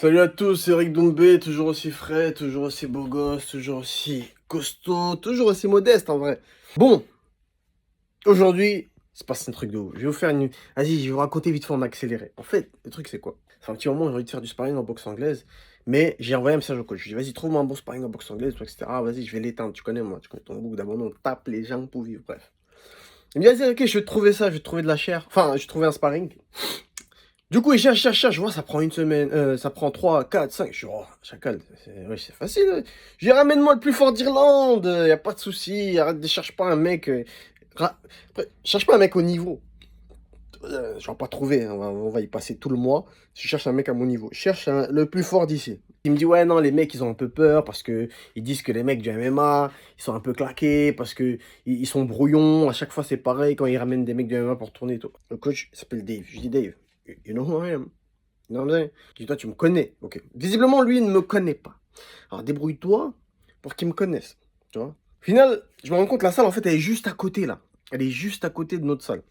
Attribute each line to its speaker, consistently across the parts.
Speaker 1: Salut à tous, c'est Eric Doumbé, toujours aussi frais, toujours aussi beau gosse, toujours aussi costaud, toujours aussi modeste en vrai. Bon, aujourd'hui, c'est pas un truc de ouf. Je vais vous faire une. Vas-y, je vais vous raconter vite fait en accéléré. En fait, le truc c'est quoi? C'est un petit moment, j'ai envie de faire du sparring en boxe anglaise, mais j'ai envoyé un message au coach. Je lui ai dit, vas-y, trouve-moi un bon sparring en boxe anglaise, etc. Vas-y, je vais l'éteindre. Tu connais moi, tu connais ton bouc d'abandon, on tape les gens pour vivre, bref. Il me dit, vas-y, ok, je vais te trouver ça, je vais te trouver de la chair. Enfin, je vais trouver un sparring. Du coup, il cherche, je vois, ça prend une semaine, ça prend 3, 4, 5. Je dis, oh, chacal, c'est facile. Je dis, ramène-moi le plus fort d'Irlande, y a pas de souci, arrête de chercher pas un mec. Cherche pas un mec au niveau. Je vais pas trouver, hein, on va y passer tout le mois. Je cherche un mec à mon niveau. Je cherche le plus fort d'ici. Il me dit, ouais, non, les mecs, ils ont un peu peur parce que ils disent que les mecs du MMA, ils sont un peu claqués, parce que ils sont brouillons. À chaque fois, c'est pareil quand ils ramènent des mecs du MMA pour tourner et tout. Le coach s'appelle Dave. Je dis, Dave, you know who I am? Non, mais je dis, toi, tu me connais. Ok. Visiblement, lui, il ne me connaît pas. Alors, débrouille-toi pour qu'il me connaisse. Tu vois? Au final, je me rends compte, la salle, en fait, elle est juste à côté, là. Elle est juste à côté de notre salle.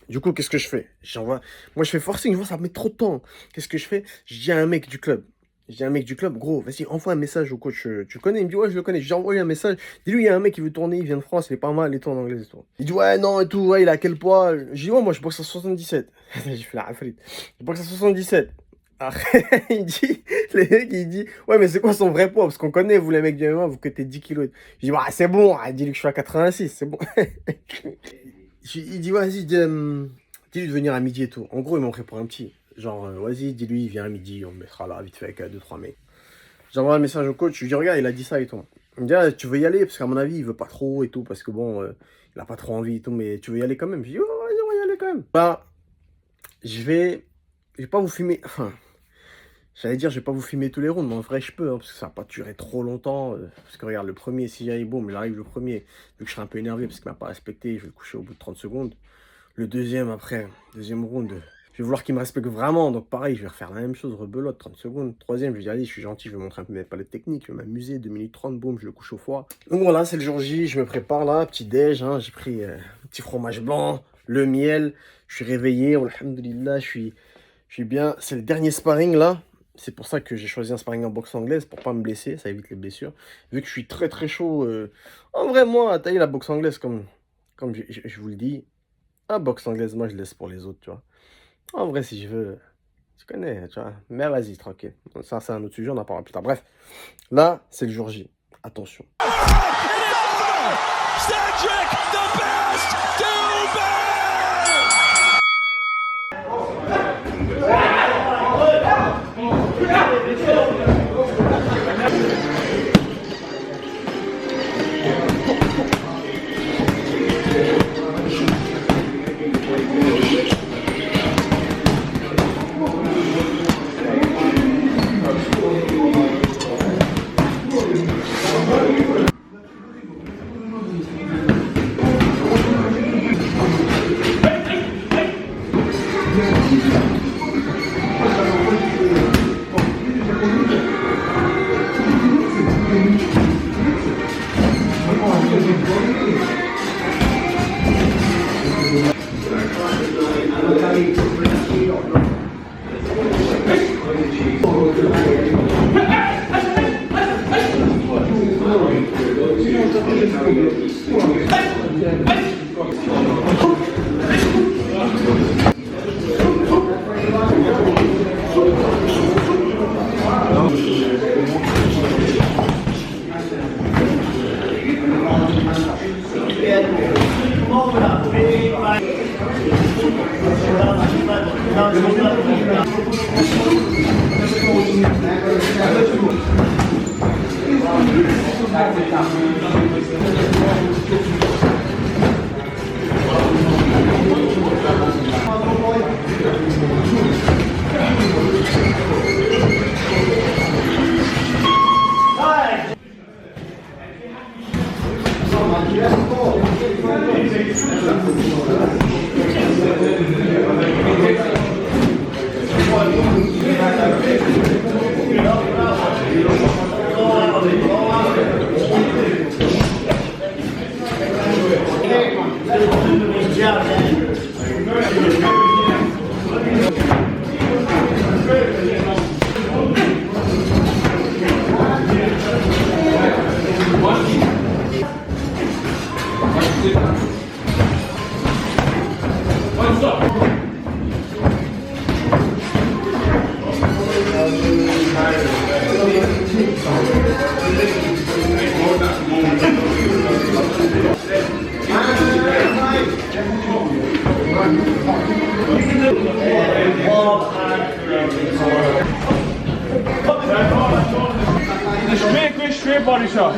Speaker 1: Du coup, qu'est-ce que je fais? J'envoie. Moi, je fais forcing, je vois, ça met trop de temps. Qu'est-ce que je fais? Je dis à un mec du club. Je dis à un mec du club, gros, vas-y, envoie un message au coach. Tu connais? Il me dit, ouais, je le connais. J'ai envoyé un message. Dis-lui, il y a un mec qui veut tourner, il vient de France, il est pas mal, et tout en anglais et tout. Il dit, ouais, non, et tout, ouais, il a quel poids? Je dis, ouais, moi, je boxe à 77. J'ai fait la rafrite. Je boxe à 77. Après, il dit, le mec, il dit, ouais, mais c'est quoi son vrai poids? Parce qu'on connaît, vous, les mecs du MMA, vous que t'es 10 kilos. Je dis, bah, c'est bon, dis-lui que je suis à 86, c'est bon. Il dit, vas-y, dis-lui de venir à midi et tout. En gros, il m'en pour un petit. Genre, vas-y, dis-lui, il vient à midi, on me mettra là, vite fait, avec 2-3 mecs. J'envoie un message au coach, je lui dis, regarde, il a dit ça et tout. Il me dit, ah, tu veux y aller? Parce qu'à mon avis, il veut pas trop et tout, parce que bon, il a pas trop envie et tout, mais tu veux y aller quand même? Je dis, oh, vas-y, on va y aller quand même. Bah, je vais pas vous fumer, enfin, j'allais dire, je vais pas vous filmer tous les rounds, mais en vrai, je peux, hein, parce que ça va pas durer trop longtemps. Parce que regarde, le premier, si j'arrive, boum, j'arrive le premier, vu que je serai un peu énervé parce qu'il m'a pas respecté, je vais le coucher au bout de 30 secondes. Le deuxième, après, deuxième round, je vais vouloir qu'il me respecte vraiment, donc pareil, je vais refaire la même chose, rebelote, 30 secondes. Troisième, je vais dire, allez, je suis gentil, je vais montrer un peu mes palettes techniques, je vais m'amuser, 2 minutes 30, boum, je le couche au foie. Donc voilà, c'est le jour J, je me prépare là, petit déj, hein, j'ai pris un petit fromage blanc, le miel, je suis réveillé, alhamdoulilah, je suis bien. C'est le dernier sparring là. C'est pour ça que j'ai choisi un sparring en boxe anglaise, pour pas me blesser, ça évite les blessures. Vu que je suis très très chaud, en vrai, moi, à tailler la boxe anglaise, comme je vous le dis, la boxe anglaise, moi, je laisse pour les autres, tu vois. En vrai, si je veux, tu connais, tu vois. Mais vas-y, tranquille. Ça, c'est un autre sujet, on en parlera plus tard. Bref, là, c'est le jour J. Attention. Cedric, the best Doumbé!
Speaker 2: body shot.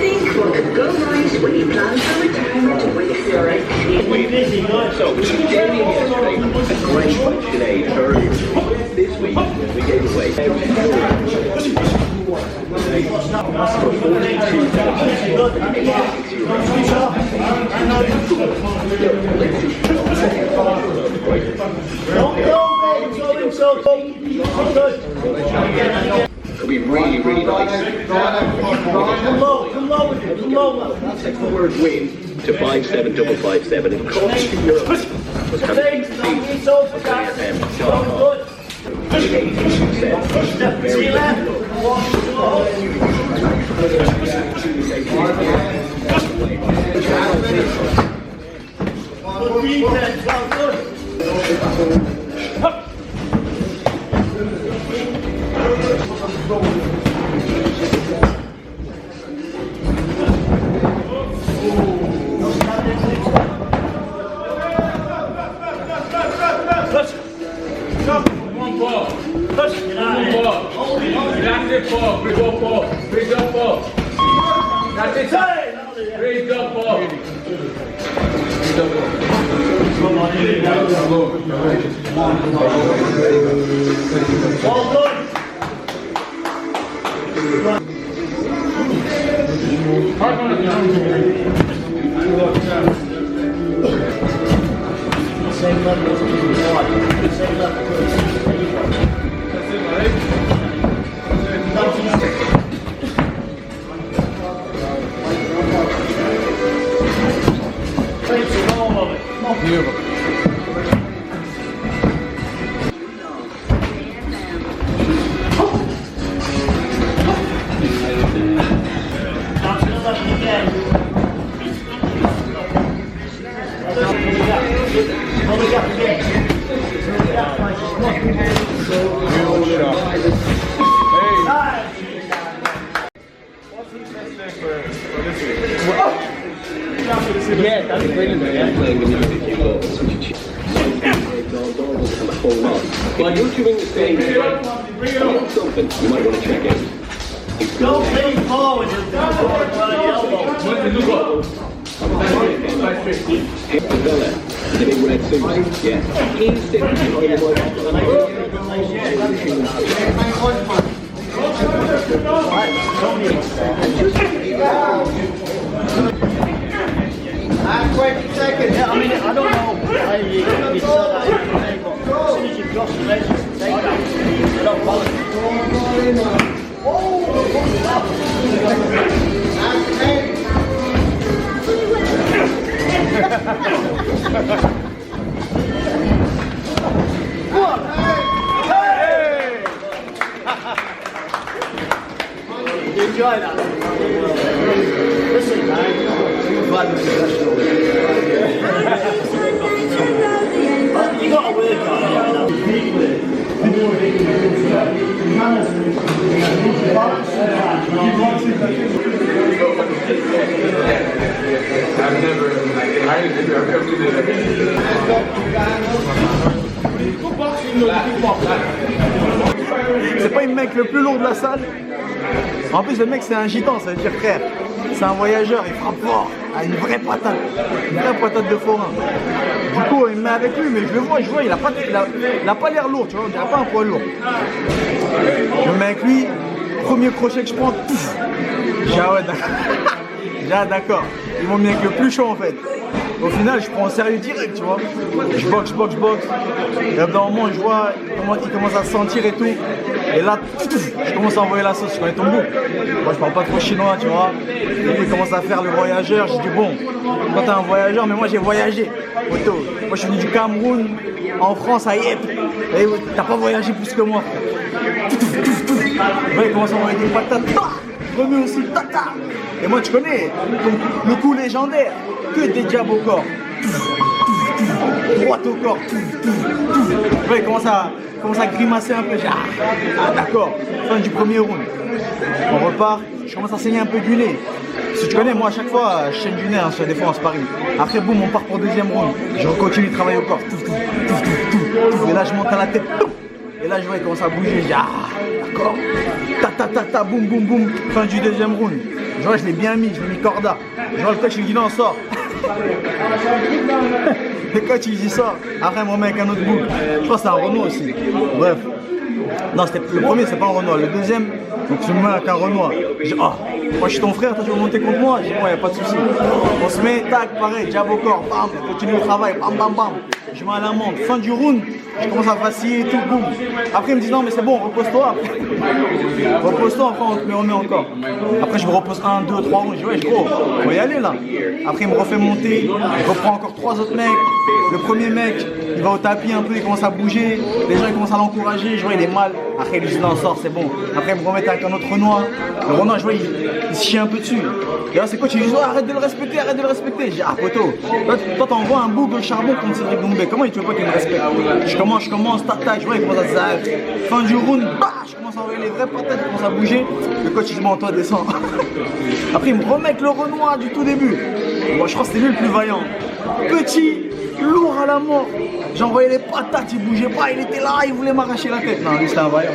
Speaker 3: Think what could go right when he plans to return to Wicked.
Speaker 4: So, Jamie yesterday, a great question aid earlier. This week, we gave away for 42. It'll be really, really nice.
Speaker 2: Come low.
Speaker 4: Text the word win to 57557 and cost you €.
Speaker 2: Same level as the same level.
Speaker 4: Yeah, that'd be brilliant. Yeah, playing the music, you've got such a cheap. While you're doing the same, something you might want to check out.
Speaker 2: Don't lean forward, you'll go forward by the elbow.
Speaker 4: The fella, the big red suit, yeah. He's sitting behind
Speaker 2: Last 20 seconds. Yeah, I mean, I don't know how you saw that in the game, but as soon as you cross the edge, you take that. You don't follow it. You enjoy that? Listen, man. You got to work on
Speaker 5: C'est pas le mec le plus lourd de la salle. En plus, le mec, c'est un gitan, ça veut dire frère. C'est un voyageur, il frappe fort, a une vraie patate de forain. Du coup, il me met avec lui, mais je le vois, il a pas l'air lourd, tu vois, on dirait pas un poids lourd. Je me mets avec lui, premier crochet que je prends, pouf. J'ai ah ouais, d'accord. D'accord. Ils m'ont mis avec le plus chaud en fait. Au final, je prends au sérieux direct, tu vois. Je boxe. Et au bout d'un moment, je vois, il commence à se sentir et tout. Et là, je commence à envoyer la sauce, je connais ton goût. Moi, je parle pas trop chinois, tu vois. Et puis, il commence à faire le voyageur. Je dis, bon, quand t'es un voyageur, mais moi, j'ai voyagé. Auto. Moi, je suis venu du Cameroun, en France, à Yep. Et t'as pas voyagé plus que moi. Ouais, il commence à envoyer des patates. Je remets aussi, tata. Et moi, tu connais, donc, le coup légendaire, que des jabs au corps. Droite au corps. Ouais, il commence à grimacer un peu. Ah d'accord, fin du premier round. On repart, je commence à saigner un peu du nez. Si tu connais, moi à chaque fois, je saigne du nez sur des fois en sparring. Après, boum, on part pour deuxième round. Je continue de travailler au corps. Et là, je monte à la tête. Et là, je vois, il commence à bouger. Je dis, ah, d'accord. Ta, boum, boum, boum. Fin du deuxième round. Je vois, je l'ai bien mis, je l'ai mis corda. Je vois le coach, il dit non, sort. Le coach, il dit sort. Après, il me remet avec un autre bouc. Je crois que c'est un Renoir aussi. Bref. Non, le premier, c'est pas un Renoir. Le deuxième, donc je me mets avec un Renoir. Je dis, oh, moi je suis ton frère, toi tu veux monter contre moi? Je dis, bon, y a pas de souci. On se met, tac, pareil, jab au corps, bam, continue le travail, bam, bam, bam. Je mets à l'amende. Fin du round, je commence à vaciller et tout, boum. Après, il me dit, non, mais c'est bon, repose-toi. Repose-toi, après, on te remet encore. Après, je me repose 1, 2, 3 rounds. Je dis, ouais, gros, on va y aller là. Après, il me refait monter, il reprend encore 3 autres mecs. Le premier mec, il va au tapis un peu, il commence à bouger. Les gens, ils commencent à l'encourager. Je vois, il est mal. Après, il lui dit, non, sort, c'est bon. Après, il me remet avec un autre Renoir. Le Renoir, je vois, il se chie un peu dessus. Et là, c'est quoi? Tu lui dis, oh, arrête de le respecter, arrête de le respecter. Je dis, ah, poteau, toi, t'envoies un bout de charbon contre Cédric Doumbé. Comment il te veut pas qu'il me respecte? Je commence, tac, je vois, il commence à se zarer. Fin du round, bah, je commence à envoyer les vraies patates, il commence à bouger. Le coach, il dit, bon, toi, descends. Après, il me remet avec le Renoir du tout début. Moi, je crois que c'était lui le plus vaillant. Petit, lourd à la mort. J'ai envoyé les patates, il bougeait pas, il était là, il voulait m'arracher la tête. Non, lui, c'était un vaillant.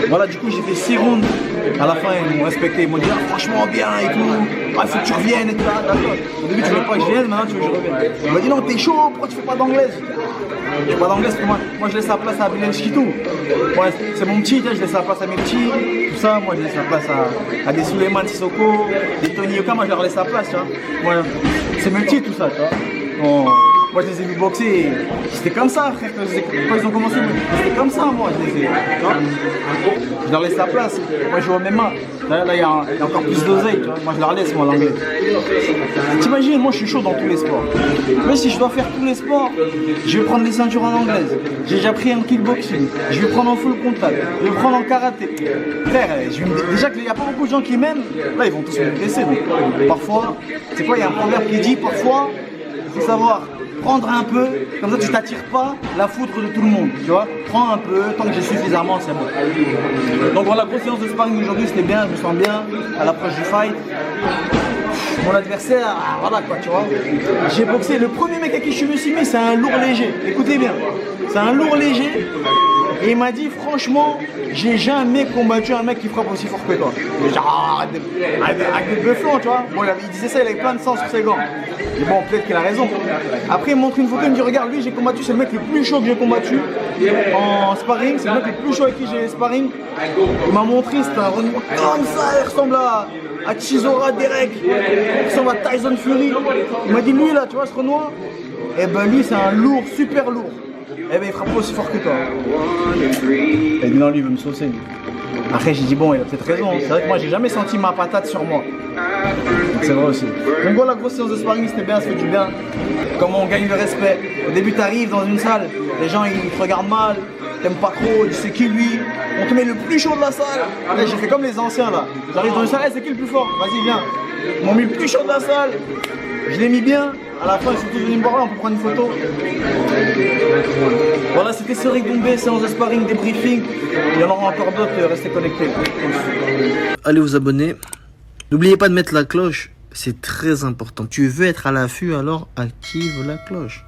Speaker 5: Voilà, du coup, j'ai fait 6 rounds. À la fin, ils m'ont respecté. Ils m'ont dit, ah, franchement, bien et tout. Ah, il faut que tu reviennes et tout. Ah, d'accord. Au début, tu veux pas que je vienne, maintenant, tu veux que je revienne. Il m'a dit, non, t'es chaud, pourquoi tu fais pas d'anglaise? Je fais pas d'anglaise, parce que moi, je laisse la place à Bilal Chitou. Ouais, c'est mon petit, je laisse la place à mes petits. Tout ça, moi, je laisse la place à des Souleymane Sissoko, des Tony Yoka, moi, je leur laisse la place, tu vois. Moi, c'est mes petits, tout ça, tu vois. Bon, moi, je les ai vus boxer. C'était comme ça, frère. Quand ils ont commencé, c'était comme ça, moi, je les ai. Tu vois. Je leur laisse la place. Moi, je joue au MMA. Là, il y a encore plus d'oseille, tu vois. Moi, je leur laisse, moi, l'anglais. T'imagines, moi, je suis chaud dans tous les sports. Mais si je dois faire tous les sports, je vais prendre les ceintures en anglaise. J'ai déjà pris en kickboxing. Je vais prendre en full contact. Je vais prendre en karaté. Frère, déjà qu'il n'y a pas beaucoup de gens qui m'aiment, là, ils vont tous me blesser. Donc, parfois, c'est quoi, il y a un proverbe qui dit, parfois, il faut savoir prendre un peu, comme ça tu t'attires pas la foudre de tout le monde, tu vois. Prends un peu, tant que j'ai suffisamment, c'est bon. Donc voilà, grosse séance de sparring aujourd'hui, c'était bien, je me sens bien à l'approche du fight. Mon adversaire, voilà quoi, tu vois. J'ai boxé, le premier mec à qui je me suis mis, c'est un lourd léger. Écoutez bien, c'est un lourd léger. Et il m'a dit, franchement, j'ai jamais combattu un mec qui frappe aussi fort que toi. J'ai dit, arrête de bluffant, tu vois. Bon, il disait ça, il avait plein de sang sur ses gants. Et bon, peut-être qu'il a raison. Après, il me montre une photo, il me dit, regarde, lui, j'ai combattu, c'est le mec le plus chaud que j'ai combattu en sparring. C'est le mec le plus chaud avec qui j'ai sparring. Il m'a montré, c'est un Renoir comme ça, il ressemble à Chisora Derek, il ressemble à Tyson Fury. Il m'a dit, lui, là, tu vois, ce Renoir, et ben lui, c'est un lourd, super lourd. Eh ben il frappe pas aussi fort que toi. Et non, lui il veut me saucer. Après j'ai dit bon, il a peut-être raison. C'est vrai que moi j'ai jamais senti ma patate sur moi. Donc c'est vrai aussi. Donc voilà, grosse séance de sparring, c'était bien, ça fait du bien. Comment on gagne le respect. Au début t'arrives dans une salle, les gens ils te regardent mal, t'aimes pas trop, tu sais qui lui. On te met le plus chaud de la salle. Là j'ai fait comme les anciens là. J'arrive dans une salle, hey, c'est qui le plus fort? Vas-y viens. Ils m'ont mis le plus chaud de la salle. Je l'ai mis bien. À la fin, ils sont tous venus me voir là, on peut prendre une photo. Voilà, c'était Cédric Doumbé, séance de sparring, débriefing. Il y en aura encore d'autres, restez connectés.
Speaker 1: Allez vous abonner. N'oubliez pas de mettre la cloche, c'est très important. Tu veux être à l'affût, alors active la cloche.